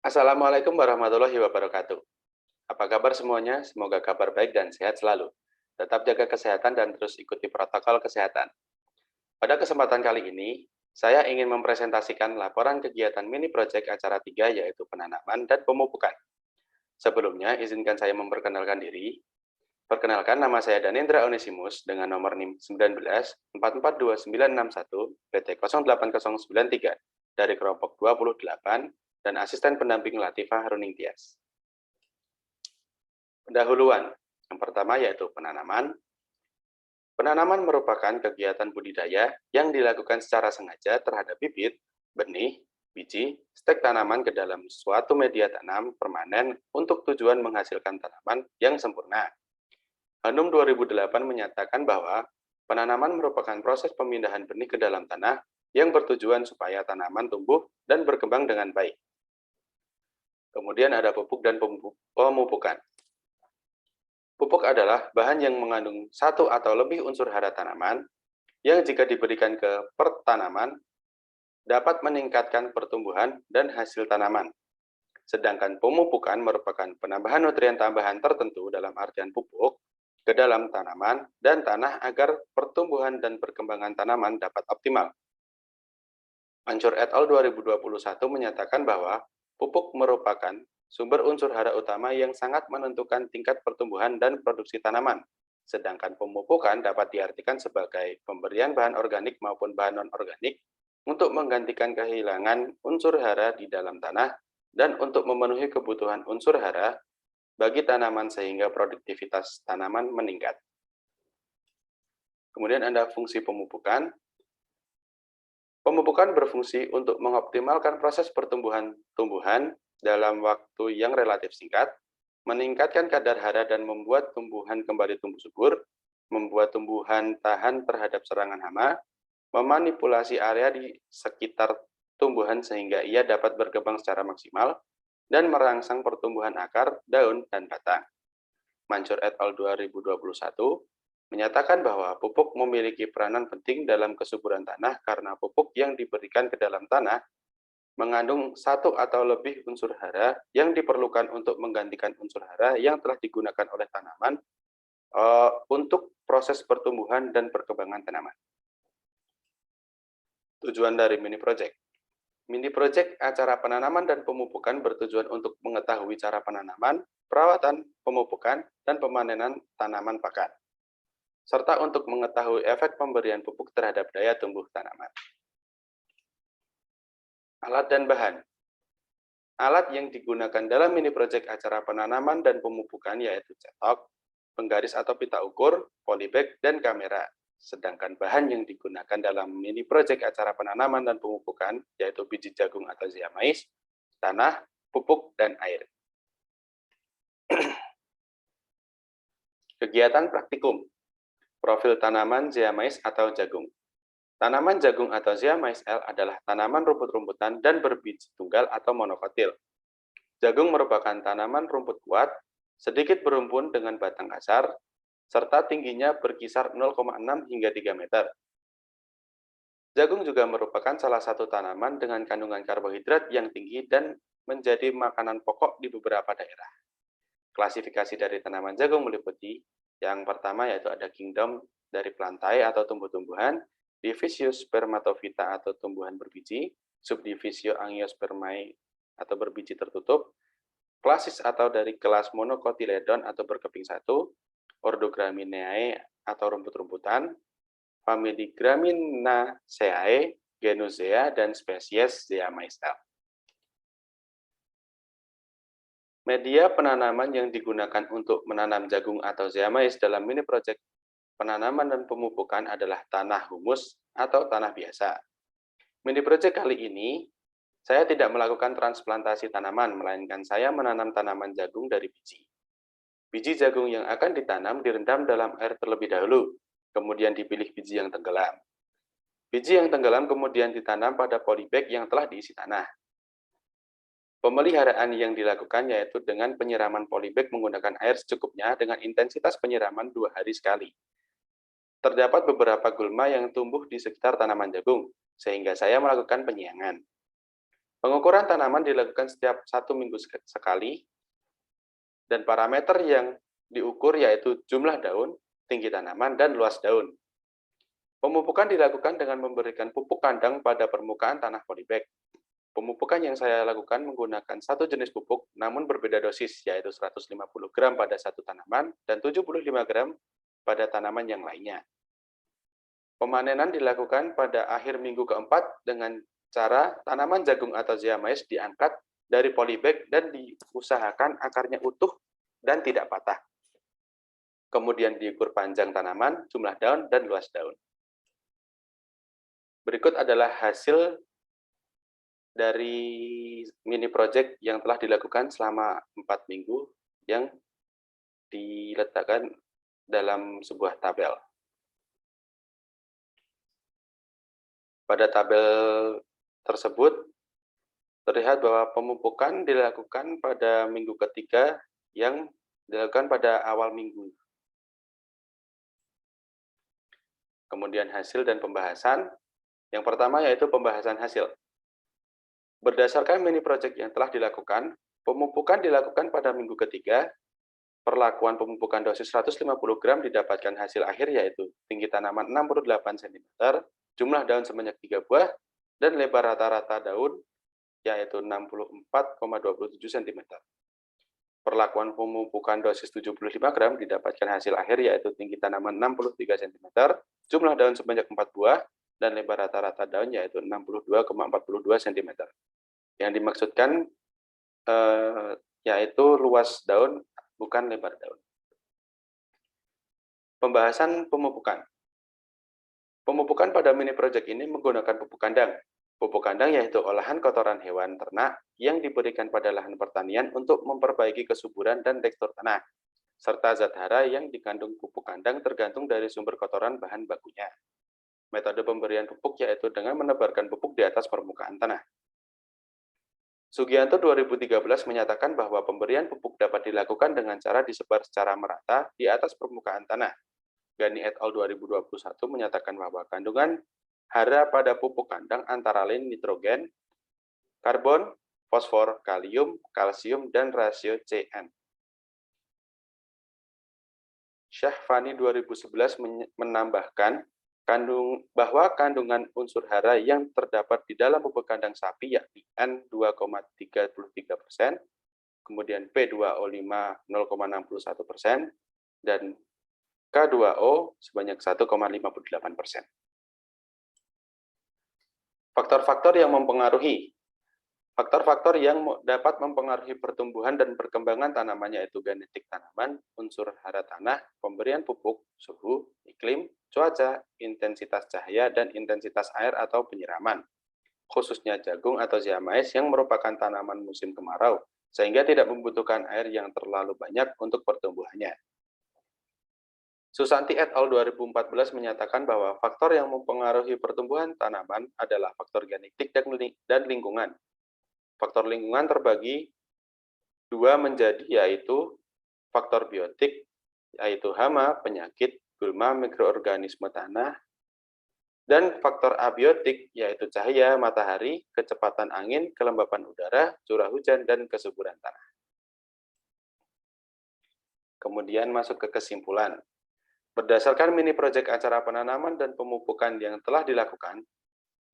Assalamualaikum warahmatullahi wabarakatuh. Apa kabar semuanya? Semoga kabar baik dan sehat selalu. Tetap jaga kesehatan dan terus ikuti protokol kesehatan. Pada kesempatan kali ini, saya ingin mempresentasikan laporan kegiatan mini project acara 3 yaitu penanaman dan pemupukan. Sebelumnya, izinkan saya memperkenalkan diri. Perkenalkan, nama saya Danendra Onesimus dengan nomor NIM 19 PT 08093 dari kelompok 28 dan asisten pendamping Latifah Runing Tias. Pendahuluan. Yang pertama yaitu penanaman. Penanaman merupakan kegiatan budidaya yang dilakukan secara sengaja terhadap bibit, benih, biji, stek tanaman ke dalam suatu media tanam permanen untuk tujuan menghasilkan tanaman yang sempurna. Hanum 2008 menyatakan bahwa penanaman merupakan proses pemindahan benih ke dalam tanah yang bertujuan supaya tanaman tumbuh dan berkembang dengan baik. Kemudian ada pupuk dan pemupukan. Pupuk adalah bahan yang mengandung satu atau lebih unsur hara tanaman yang jika diberikan ke tanaman dapat meningkatkan pertumbuhan dan hasil tanaman. Sedangkan pemupukan merupakan penambahan nutrien tambahan tertentu dalam artian pupuk ke dalam tanaman dan tanah agar pertumbuhan dan perkembangan tanaman dapat optimal. Mansur et al. 2021 menyatakan bahwa pupuk merupakan sumber unsur hara utama yang sangat menentukan tingkat pertumbuhan dan produksi tanaman, sedangkan pemupukan dapat diartikan sebagai pemberian bahan organik maupun bahan non-organik untuk menggantikan kehilangan unsur hara di dalam tanah dan untuk memenuhi kebutuhan unsur hara bagi tanaman sehingga produktivitas tanaman meningkat. Kemudian ada fungsi pemupukan. Pemupukan berfungsi untuk mengoptimalkan proses pertumbuhan dalam waktu yang relatif singkat, meningkatkan kadar hara dan membuat tumbuhan kembali tumbuh subur, membuat tumbuhan tahan terhadap serangan hama, memanipulasi area di sekitar tumbuhan sehingga ia dapat berkembang secara maksimal, dan merangsang pertumbuhan akar, daun, dan batang. Mansur et al. 2021 menyatakan bahwa pupuk memiliki peranan penting dalam kesuburan tanah karena pupuk yang diberikan ke dalam tanah mengandung satu atau lebih unsur hara yang diperlukan untuk menggantikan unsur hara yang telah digunakan oleh tanaman untuk proses pertumbuhan dan perkembangan tanaman. Tujuan dari mini project. Mini project acara penanaman dan pemupukan bertujuan untuk mengetahui cara penanaman, perawatan, pemupukan, dan pemanenan tanaman pakan, serta untuk mengetahui efek pemberian pupuk terhadap daya tumbuh tanaman. Alat dan bahan. Alat yang digunakan dalam mini project acara penanaman dan pemupukan yaitu cetok, penggaris atau pita ukur, polybag, dan kamera. Sedangkan bahan yang digunakan dalam mini project acara penanaman dan pemupukan yaitu biji jagung atau zea mais, tanah, pupuk, dan air. Kegiatan praktikum. Profil tanaman zea mais atau jagung. Tanaman jagung atau zea mais L adalah tanaman rumput-rumputan dan berbiji tunggal atau monokotil. Jagung merupakan tanaman rumput kuat, sedikit berumpun dengan batang kasar, serta tingginya berkisar 0,6 hingga 3 meter. Jagung juga merupakan salah satu tanaman dengan kandungan karbohidrat yang tinggi dan menjadi makanan pokok di beberapa daerah. Klasifikasi dari tanaman jagung meliputi yang pertama yaitu ada kingdom dari plantae atau tumbuh-tumbuhan, divisio spermatophyta atau tumbuhan berbiji, subdivisio angiospermae atau berbiji tertutup, klasis atau dari kelas monocotyledon atau berkeping satu, ordo Gramineae atau rumput-rumputan, famili Graminaceae, genus Zea, dan spesies Zea maisel. Media penanaman yang digunakan untuk menanam jagung atau zea mais dalam mini project penanaman dan pemupukan adalah tanah humus atau tanah biasa. Mini project kali ini, saya tidak melakukan transplantasi tanaman, melainkan saya menanam tanaman jagung dari biji. Biji jagung yang akan ditanam direndam dalam air terlebih dahulu, kemudian dipilih biji yang tenggelam. Biji yang tenggelam kemudian ditanam pada polybag yang telah diisi tanah. Pemeliharaan yang dilakukan yaitu dengan penyiraman polybag menggunakan air secukupnya dengan intensitas penyiraman 2 hari sekali. Terdapat beberapa gulma yang tumbuh di sekitar tanaman jagung, sehingga saya melakukan penyiangan. Pengukuran tanaman dilakukan setiap 1 minggu sekali, dan parameter yang diukur yaitu jumlah daun, tinggi tanaman, dan luas daun. Pemupukan dilakukan dengan memberikan pupuk kandang pada permukaan tanah polybag. Pemupukan yang saya lakukan menggunakan satu jenis pupuk, namun berbeda dosis, yaitu 150 gram pada satu tanaman dan 75 gram pada tanaman yang lainnya. Pemanenan dilakukan pada akhir minggu keempat dengan cara tanaman jagung atau Zeamais diangkat dari polybag dan diusahakan akarnya utuh dan tidak patah. Kemudian diukur panjang tanaman, jumlah daun, dan luas daun. Berikut adalah hasil dari mini project yang telah dilakukan selama 4 minggu yang diletakkan dalam sebuah tabel. Pada tabel tersebut terlihat bahwa pemupukan dilakukan pada minggu ketiga yang dilakukan pada awal minggu. Kemudian hasil dan pembahasan. Yang pertama yaitu pembahasan hasil. Berdasarkan mini project yang telah dilakukan, pemupukan dilakukan pada minggu ketiga. Perlakuan pemupukan dosis 150 gram didapatkan hasil akhir yaitu tinggi tanaman 68 cm, jumlah daun sebanyak 3 buah, dan lebar rata-rata daun yaitu 64,27 cm. Perlakuan pemupukan dosis 75 gram didapatkan hasil akhir yaitu tinggi tanaman 63 cm, jumlah daun sebanyak 4 buah, dan lebar rata-rata daun yaitu 62,42 cm. Yang dimaksudkan yaitu luas daun, bukan lebar daun. Pembahasan pemupukan. Pemupukan pada mini project ini menggunakan pupuk kandang. Pupuk kandang yaitu olahan kotoran hewan ternak yang diberikan pada lahan pertanian untuk memperbaiki kesuburan dan tekstur tanah, serta zat hara yang dikandung pupuk kandang tergantung dari sumber kotoran bahan bakunya. Metode pemberian pupuk yaitu dengan menebarkan pupuk di atas permukaan tanah. Sugianto 2013 menyatakan bahwa pemberian pupuk dapat dilakukan dengan cara disebar secara merata di atas permukaan tanah. Gani et al. 2021 menyatakan bahwa kandungan hara pada pupuk kandang antara lain nitrogen, karbon, fosfor, kalium, kalsium, dan rasio Cn. Syahfani 2011 menambahkan bahwa kandungan unsur hara yang terdapat di dalam pupuk kandang sapi yakni N 2,33%, kemudian P2O5 0,61%, dan K2O sebanyak 1,58%. Faktor-faktor yang mempengaruhi. Faktor-faktor yang dapat mempengaruhi pertumbuhan dan perkembangan tanaman yaitu genetik tanaman, unsur hara tanah, pemberian pupuk, suhu, iklim, cuaca, intensitas cahaya, dan intensitas air atau penyiraman. Khususnya jagung atau Zeamais yang merupakan tanaman musim kemarau, sehingga tidak membutuhkan air yang terlalu banyak untuk pertumbuhannya. Susanti et al. 2014 menyatakan bahwa faktor yang mempengaruhi pertumbuhan tanaman adalah faktor genetik dan lingkungan. Faktor lingkungan terbagi dua menjadi yaitu faktor biotik, yaitu hama, penyakit, gulma, mikroorganisme tanah, dan faktor abiotik, yaitu cahaya, matahari, kecepatan angin, kelembapan udara, curah hujan, dan kesuburan tanah. Kemudian masuk ke kesimpulan. Berdasarkan mini project acara penanaman dan pemupukan yang telah dilakukan,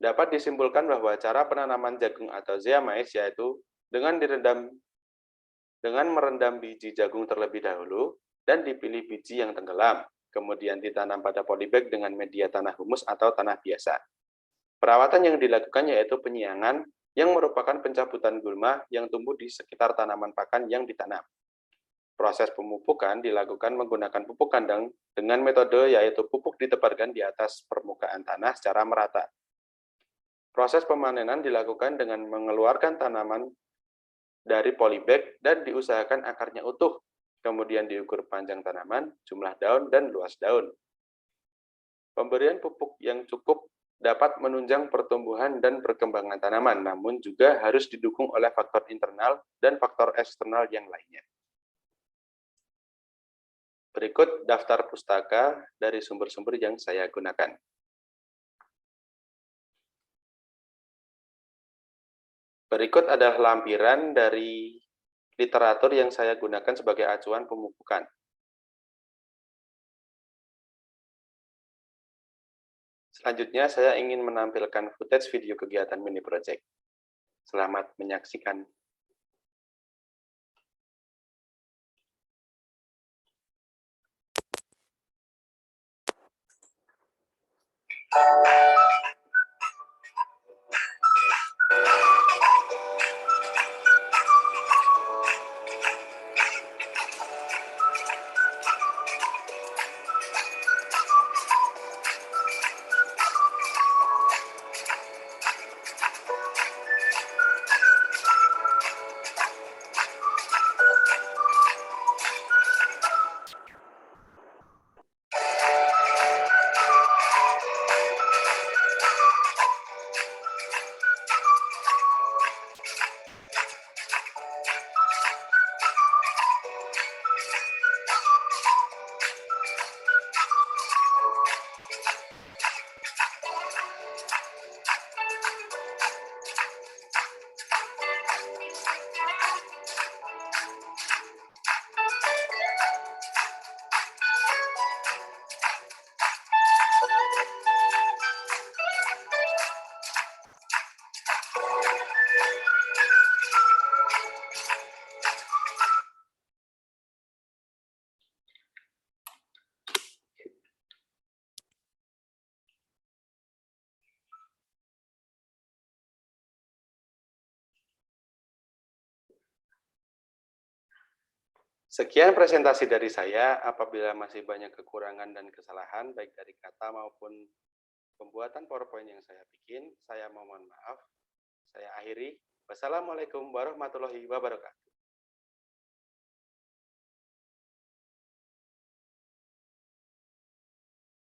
dapat disimpulkan bahwa cara penanaman jagung atau Zeamais yaitu dengan merendam biji jagung terlebih dahulu dan dipilih biji yang tenggelam, kemudian ditanam pada polybag dengan media tanah humus atau tanah biasa. Perawatan yang dilakukan yaitu penyiangan yang merupakan pencabutan gulma yang tumbuh di sekitar tanaman pakan yang ditanam. Proses pemupukan dilakukan menggunakan pupuk kandang dengan metode yaitu pupuk ditebarkan di atas permukaan tanah secara merata. Proses pemanenan dilakukan dengan mengeluarkan tanaman dari polybag dan diusahakan akarnya utuh, kemudian diukur panjang tanaman, jumlah daun, dan luas daun. Pemberian pupuk yang cukup dapat menunjang pertumbuhan dan perkembangan tanaman, namun juga harus didukung oleh faktor internal dan faktor eksternal yang lainnya. Berikut daftar pustaka dari sumber-sumber yang saya gunakan. Berikut adalah lampiran dari literatur yang saya gunakan sebagai acuan pemupukan. Selanjutnya, saya ingin menampilkan footage video kegiatan mini project. Selamat menyaksikan. Sekian presentasi dari saya. Apabila masih banyak kekurangan dan kesalahan, baik dari kata maupun pembuatan PowerPoint yang saya bikin, saya mohon maaf. Saya akhiri. Wassalamualaikum warahmatullahi wabarakatuh.